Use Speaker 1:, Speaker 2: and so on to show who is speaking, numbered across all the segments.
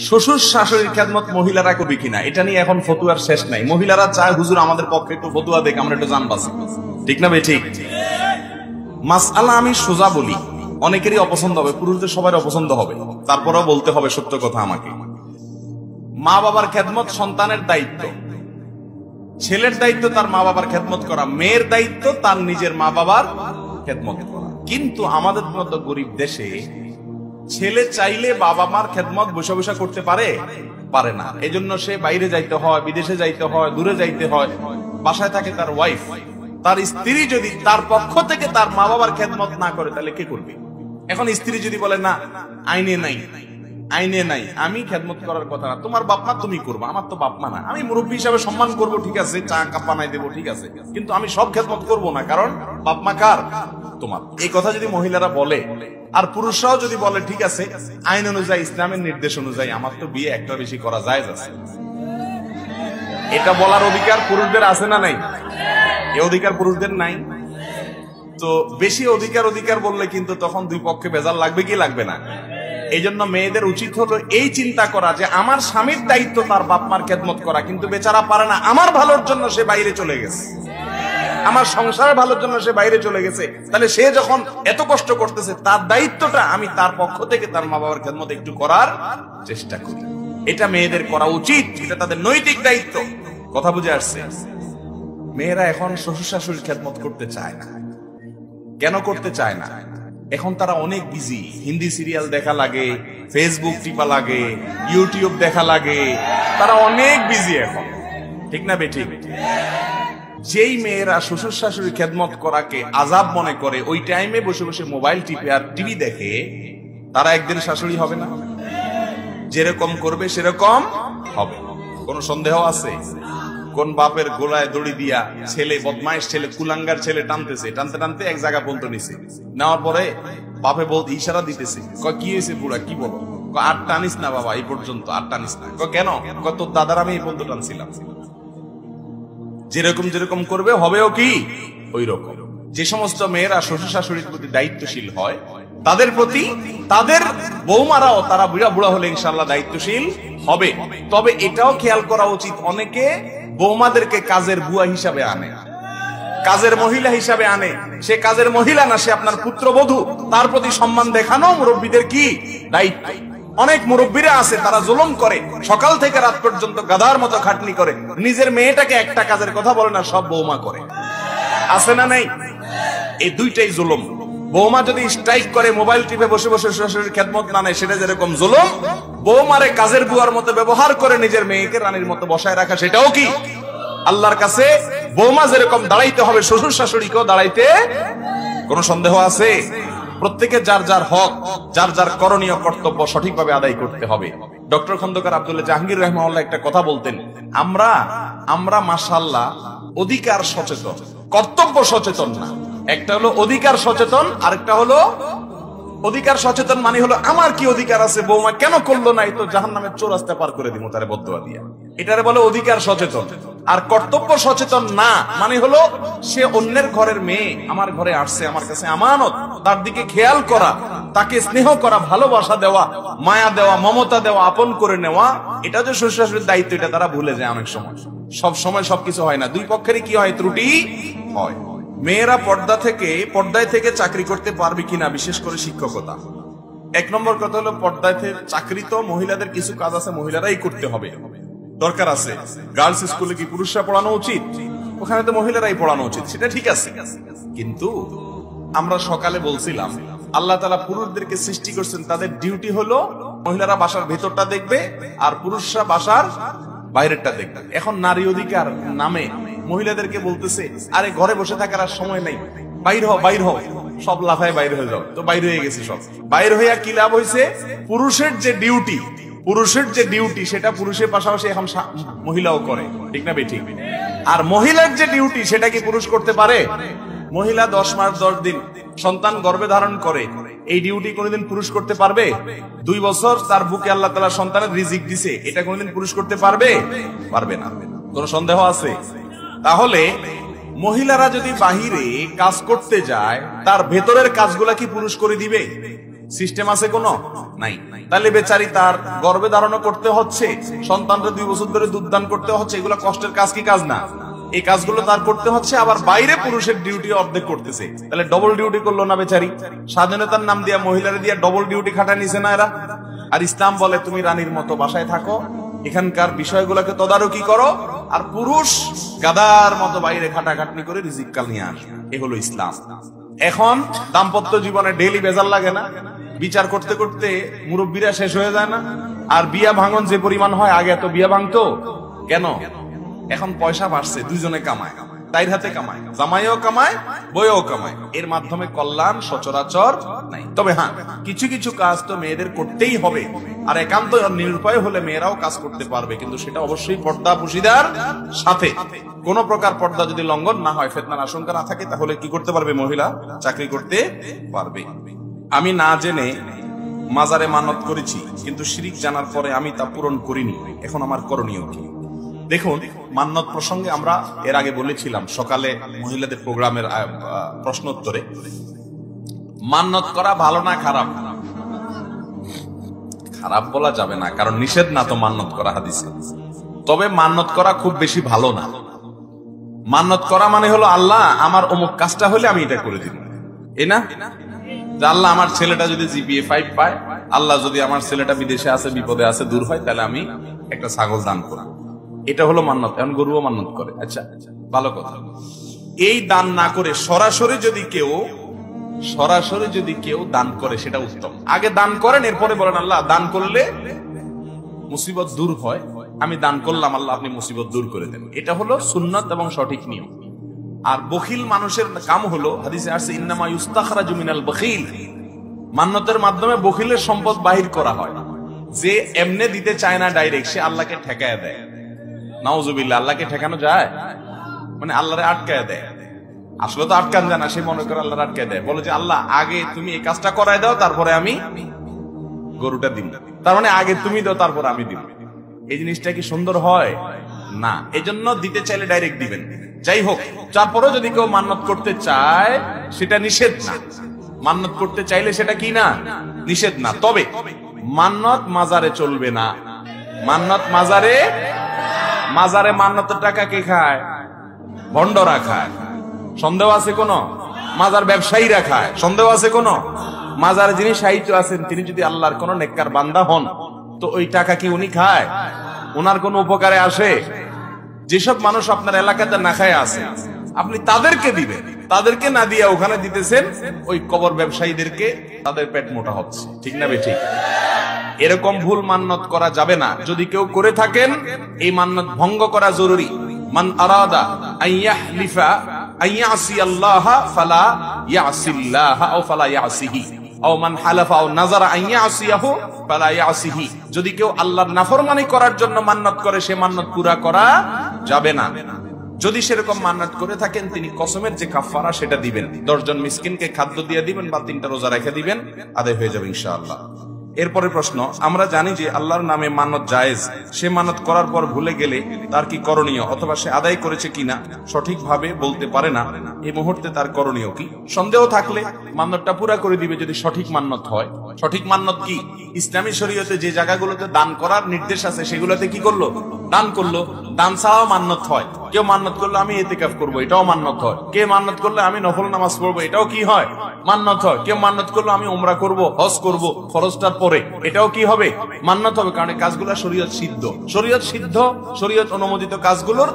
Speaker 1: শ্বশুর শাশুড়ির খেদমত মহিলারা করবে কিনা এটা নিয়ে এখন ফতুয়ার শেষ নাই। মহিলারা চায় হুজুর আমাদের পক্ষে একটু ফতুয়া দেখ, আমরা একটু জান বাঁচি। ঠিক না ভাই? ঠিক। মাসআলা আমি সোজা বলি, অনেকেরই অপছন্দ হবে, পুরুষদের সবার অপছন্দ হবে, তারপরেও বলতে হবে সত্য কথা আমাকে। মা বাবার খেদমত সন্তানের দায়িত্ব। ছেলের দায়িত্ব তার মা বাবার খেদমত করা, মেয়ের দায়িত্ব তার নিজের মা বাবার খেদমত করা। কিন্তু আমাদের মতো গরিব দেশে ছেলে চাইলে বাবা মার খেদমত বসে বসে করতে পারে না। এজন্য সে বাইরে যাইতে হয়, বিদেশে যাইতে হয়, দূরে যাইতে হয়। বাসায় থাকে তার ওয়াইফ, তার স্ত্রী যদি তার পক্ষ থেকে তার মা বাবার খেদমত না করে তাহলে কে করবে? এখন স্ত্রী যদি বলে না আইনে নাই আমি খেদমত করার কথা না, তোমার বাপ মা তুমি করবো, আমার তো বাপ মা না, আমি মুরব্বী হিসাবে সম্মান করবো, ঠিক আছে, চা কাপ বানাই দেবো, ঠিক আছে, কিন্তু আমি সব খেদমত করবো না, কারণ বাপ মা কার? তোমার। এই কথা যদি মহিলারা বলে আর পুরুষরাও যদি বলে ঠিক আছে আইন অনুযায়ী, ইসলামের নির্দেশ অনুযায়ী আমার তো বিয়ে একটা বেশি করা যায় আছে, এটা বলার অধিকার পুরুষদের আছে না নাই? এ অধিকার পুরুষদের নাই। তো বেশি অধিকার বললে কিন্তু তখন দুই পক্ষে বেজাল লাগবে কি লাগবে না? এই জন্য মেয়েদের উচিত হলো এই চিন্তা করা যে আমার স্বামীর দায়িত্ব তার বাপ মার খেদমত করা, কিন্তু বেচারা পারে না, আমার ভালোর জন্য সে বাইরে চলে গেছে, আমার সংসারের ভালোর জন্য সে বাইরে চলে গেছে, তাহলে সে যখন এত কষ্ট করতেছে তার দায়িত্বটা আমি তার পক্ষ থেকে তার মা বাবার খেদমত একটু করার চেষ্টা করি। এটা মেয়েদের করা উচিত, এটা তাদের নৈতিক দায়িত্ব। কথা বুঝে আসছে? মেয়েরা এখন শ্বশুর শাশুড়ির খেদমত করতে চায় না। কেন করতে চায় না? এখন তারা অনেক বিজি, হিন্দি সিরিয়াল দেখা লাগে, ফেসবুক টিপা লাগে, ইউটিউব দেখা লাগে, তারা অনেক বিজি এখন। ঠিক না বেঠিক? যেই মেয়েরা শ্বশুর শাশুড়ির খেদমত করাকে আযাব মনে করে, ওই টাইমে বসে বসে মোবাইল টিপে আর টিভি দেখে, তারা একদিন শাশুড়ি হবে না? যেরকম করবে সেরকম হবে। কোন সন্দেহ আছে? কোন বাপের গোলায় দড়ি দিয়া ছেলে, বদমাইশ ছেলে, কুলাঙ্গার ছেলে টানতেছে, টানতে টানতে এক জায়গা পর্যন্ত নিছে, নেওয়ার পরে বাপে বলতে ইশারা দিতেছে, কি হয়েছে বুড়া, কি বলো? আর টানিস না বাবা, এই পর্যন্ত আর টানিস না। কেন? তোর দাদার আমি এই পর্যন্ত টানছিলাম। যেরকম করবে হবেও কি ওই রকম। যে সমস্ত মেয়েরা শ্বশুর শাশুড়ির প্রতি দায়িত্বশীল হয়, তাদের প্রতি তাদের বৌমারাও তারা বুড়া হলে ইনশাআল্লাহ দায়িত্বশীল হবে। তবে এটাও খেয়াল করা উচিত, অনেকে বৌমাদেরকে কাজের বুয়া হিসাবে আনে, কাজের মহিলা হিসাবে আনে। সে কাজের মহিলা না, সে আপনার পুত্রবধূ। তার প্রতি সম্মান দেখানো মুরব্বীদের কি দায়িত্ব। অনেক মুরব্বীরা আছে তারা জুলুম করে, সকাল থেকে রাত পর্যন্ত গাধার মতো খাটনি করে, নিজের মেয়েটাকে একটা কাজের কথা বলে না, সব বৌমা করে। আছে না নাই? এই দুইটাই জুলুম। বৌমা যদি স্ট্রাইক করে, মোবাইল টিপে বসে বসে শ্বশুরের খেদমত না নেয়, সেটা যেরকম জুলুম, বৌমারে কাজের বুয়ার মতো ব্যবহার করে নিজের মেয়েকে রানীর মতো বসায় রাখা, সেটাও কি? আল্লাহর কাছে বৌমা যেরকম দাঁড়াইতে হবে, শ্বশুর শাশুড়িকেও দাঁড়াইতে কোন সন্দেহ আছে? প্রত্যেকে যার যার হক, যার যার করণীয় কর্তব্য সঠিকভাবে আদায় করতে হবে। ডক্টর খন্দকার আব্দুল্লাহ জাহাঙ্গীর রাহিমাহুল্লাহ একটা কথা বলতেন, আমরা মাশাআল্লাহ অধিকার সচেতন, কর্তব্য সচেতন না। একটা হলো অধিকার সচেতন, আরেকটা হলো অধিকার সচেতন মানে হলো আমার কি অধিকার আছে, বৌমা কেন করলো না, এই তো জাহান্নামের চৌরাস্তা পার করে দিব তারে বদদুয়া দিয়া, এটারে বলে অধিকার সচেতন। আর কর্তব্য সচেতন না মানে হলো সে অন্যের ঘরের মেয়ে, আমার ঘরে আসছে, আমার কাছে আমানত, তার দিকে খেয়াল করা, তাকে স্নেহ করা, ভালোবাসা দেওয়া, মায়া দেওয়া, মমতা দেওয়া, আপন করে নেওয়া। এটা যে শ্বশুর শাশুড়ির দায়িত্ব, এটা তারা ভুলে যায় অনেক সময়। সব সময় সবকিছু হয় না, দুই পক্ষেরই কি হয়, ত্রুটি হয়। মেয়েরা পর্দায় থেকে চাকরি করতে পারবে কিনা, বিশেষ করে শিক্ষকতা। এক নম্বর কথা হলো, পর্দায় থেকে চাকরি তো মহিলাদের কিছু কাজ আছে মহিলারাই করতে হবে, দরকার আছে। গার্লস স্কুলে কি পুরুষরা পড়ানো উচিত? ওখানে তো মহিলারাই পড়ানো উচিত, সেটা ঠিক আছে। কিন্তু আমরা সকালে বলছিলাম আল্লাহ তাআলা পুরুষদেরকে সৃষ্টি করছেন, তাদের ডিউটি হলো মহিলারা বাসার ভেতরটা দেখবে আর পুরুষরা বাসার বাইরেরটা দেখবে। এখন নারী অধিকার নামে মহিলাদেরকে বলতেছে, আরে ঘরে বসে থাকার আর সময় নেই, বাইর হও, সব লাফায় বাইরে হয়ে যাও। তো বাইরে হয়ে গেছে, সব বাইরে হইয়া কি লাভ হয়েছে? পুরুষের যে ডিউটি সেটা পুরুষের পাশাপাশি এখন মহিলাও করে, ঠিক না বেঠিক? আর মহিলার যে ডিউটি সেটা কি পুরুষ করতে পারে? মহিলা 10 মাস 10 দিন সন্তান গর্ভে ধারণ করে, এই ডিউটি কোনোদিন পুরুষ করতে পারবে? 2 বছর তার বুকে আল্লাহ তাআলা সন্তানের রিজিক দিছে, এটা কোনোদিন পুরুষ করতে পারবে? পারবে না। কোন সন্দেহ আছে? তাহলে মহিলারা যদি বাহিরে কাজ করতে যায়, তার ভেতরের কাজগুলা কি পুরুষ করে দিবে? সিস্টেম আছে কোনো? নাই। তাহলে বেচারি তার গর্ভে ধারণ করতে হচ্ছে, সন্তানরা 2 বছর ধরে দুধ দান করতে হচ্ছে, এগুলো কষ্টের কাজ কি কাজ না? এই কাজগুলো তার করতে হচ্ছে, আবার বাইরে পুরুষের ডিউটি অর্ধেক করতেছে, তাহলে ডবল ডিউটি করলো না বেচারি? স্বাধীনতার নাম দিয়া মহিলারা দিয়া ডবল ডিউটি খাটা নিছে না এরা? আর ইসলাম বলে তুমি রানীর মতো বাসায় থাকো, এখানকার বিষয়গুলোকে তদারকি করো, আর পুরুষ গাদার মতো বাইরে খাটাখাটনি করে রিজিক কাল নিয়ে আসে। এ হলো ইসলাম। এখন দাম্পত্য জীবনে ডেইলি বেজার লাগে না? বিচার করতে করতে মুরব্বীরা শেষ হয়ে যায় না? আর বিয়া ভাঙন যে পরিমাণ হয়, আগে এত বিয়া ভাঙতো কেন? এখন পয়সা বাড়ছে, দুজনে কামায়, তাইর হাতে কামায়, জামাইও কামায়, বইও কামায়, এর মাধ্যমে কল্যাণ সচরাচর নাই। তবে হ্যাঁ, কিছু কিছু কাজ তো মেয়েদের করতেই হবে, আর একান্ত নিরুপায় হলে মেয়েরাও কাজ করতে পারবে, কিন্তু সেটা অবশ্যই পর্দা পুশিদার সাথে। কোন প্রকার পর্দা যদি লঙ্ঘন না হয়, ফিতনার আশঙ্কা না থাকে, তাহলে কি করতে পারবে মহিলা? চাকরি করতে পারবে। আমি না জেনে মাজারে মানত করেছি, কিন্তু শিরিক জানার পরে আমি তা পূরণ করিনি, এখন আমার করণীয় কি? দেখুন, মান্নত প্রসঙ্গে আমরা এর আগে বলেছিলাম সকালে মহিলাদের প্রোগ্রামের প্রশ্ন উত্তরে, মান্নত করা ভালো না খারাপ? খারাপ বলা যাবে না, কারণ নিষেধ না তো মান্নত করা হাদিসে। তবে মান্নত করা খুব বেশি ভালো না। মান্নত করা মানে হলো আল্লাহ আমার অমুক কাজটা হলে আমি এটা করে দিব, এই না? আল্লাহ আমার ছেলেটা যদি জিপিএ 5 পায়, আল্লাহ যদি আমার ছেলেটা বিদেশে আছে, বিপদে আছে, দূর হয়, তাহলে আমি একটা ছাগল দান করব। এটা হলো মান্নত। এখন গরুও মান্নত করে, আচ্ছা ভালো কথা। এই দান না করে সরাসরি যদি কেউ দান করে, সেটা উত্তম। আগে দান করেন, এরপরে বলেন আল্লাহ দান করলে মুসিবত দূর হয়, আমি দান করলাম, আল্লাহ আপনি মুসিবত দূর করে দেন। এটা হলো সুন্নাত এবং সঠিক নিয়ম। আর বখিল মানুষের কাম হলো, হাদিসে আসছে ইন্নামা ইউস্তাখরাজু মিনাল বখিল, মান্নতের মাধ্যমে বখিলের সম্পদ বাহির করা হয়। যে এমনে দিতে চায় না ডাইরেক্ট, সে আল্লাহকে ঠেকায় দেয়। নাউজুবিল্লাহ, আল্লাহকে ঠেকানো যায়? মানে আল্লাহরে আটকায় দেয়। আসলে তো আটকান যায় না, সে মনে করে আল্লাহর আটকায় দেয়, বলে যে আল্লাহ আগে তুমি এই কাজটা করায় দাও, তারপরে আমি গরুটা দিন। তার মানে আগে তুমি দাও, তারপরে আমি দিব। এই জিনিসটা কি সুন্দর হয়? না। এজন্য দিতে চাইলে ডাইরেক্ট দিবেন। যাই হোক, তারপরেও যদি কেউ মান্নত করতে চায়, সেটা নিষেধ না। মান্নত করতে চাইলে সেটা কি না? নিষেধ না। তবে মান্নত মাজারে চলবে না। মান্নত মাজারে মান্নতের টাকা কে খায়? ভণ্ডরা খায়। সন্দেহ আছে কোন? মাজার ব্যবসায়ীরা খায়। সন্দেহ আছে কোন? মাজারে যিনি সাহিত্য আছেন, তিনি যদি আল্লাহর কোন নেককার বান্দা হন, তো ওই টাকা কি উনি খায়? ওনার কোন উপকারে আসে? যেসব মানুষ আপনার এলাকাতে না খায় আছে, আপনি তাদেরকে দিবেন। তাদেরকে না দিয়ে ওখানে দিতেছেন ওই কবর ব্যবসায়ীদেরকে, তাদের পেট মোটা হচ্ছে। ঠিক না বে ঠিক? এরকম ভুল মান্নত করা যাবে না। যদি কেউ করে থাকেন, এই মান্নত ভঙ্গ করা জরুরি। মান আরাদা আইয়াহলিফা আইয়াসি আল্লাহ ফালা ইয়াসিল্লাহ আও ফালা ইয়াসিহি আও মান হালাফা আও নাযারা আইয়াসিয়াহু ফালা ইয়াসিহি। যদি কেউ আল্লাহর নাফরমানি করার জন্য মান্নত করে, সে মান্নত পুরা করা যাবে না। যদি সেরকম মান্নত করে থাকেন, তিনি কসমের যে কাফারা সেটা দিবেন। 10 জন মিসকিনকে খাদ্য দিয়ে দিবেন বা 3টা রোজা রেখে দিবেন, আদায় হয়ে যাবে ইনশাআল্লাহ। এরপরে প্রশ্ন, আমরা জানি যে আল্লাহর নামে মানত জায়েজ। সে মানত করার পর ভুলে গেলে তার কি করণীয়, অথবা সে আদায় করেছে কিনা সঠিকভাবে বলতে পারে না, এই মুহূর্তে তার করণীয় কি? সন্দেহ থাকলে মান্নতটা পুরা করে দিবে, যদি সঠিক মান্নত হয়। সঠিক মান্নত কি? ইসলামী শরীয়তে যে জায়গাগুলোতে দান করার নির্দেশ আছে, সেগুলোতে কি করলো? দান করলো। দান ছাড়াও মান্নত হয়। কেউ মান্নত করলো আমি ইতিকাফ করবো, এটাও মান্নত হয়। কে মান্নত করলে আমি নফল নামাজ পড়বো, এটাও কি হয়? মান্নত হয়। কেউ মান্নত করলো আমি উমরা করব, হজ করব, ফরজটার পরে, এটাও কি হবে? মান্নত হবে। কারণ এই কাজগুলো শরীয়ত সিদ্ধ, শরীয়ত অনুমোদিত কাজগুলোর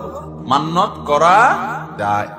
Speaker 1: মান্নত করা যায়।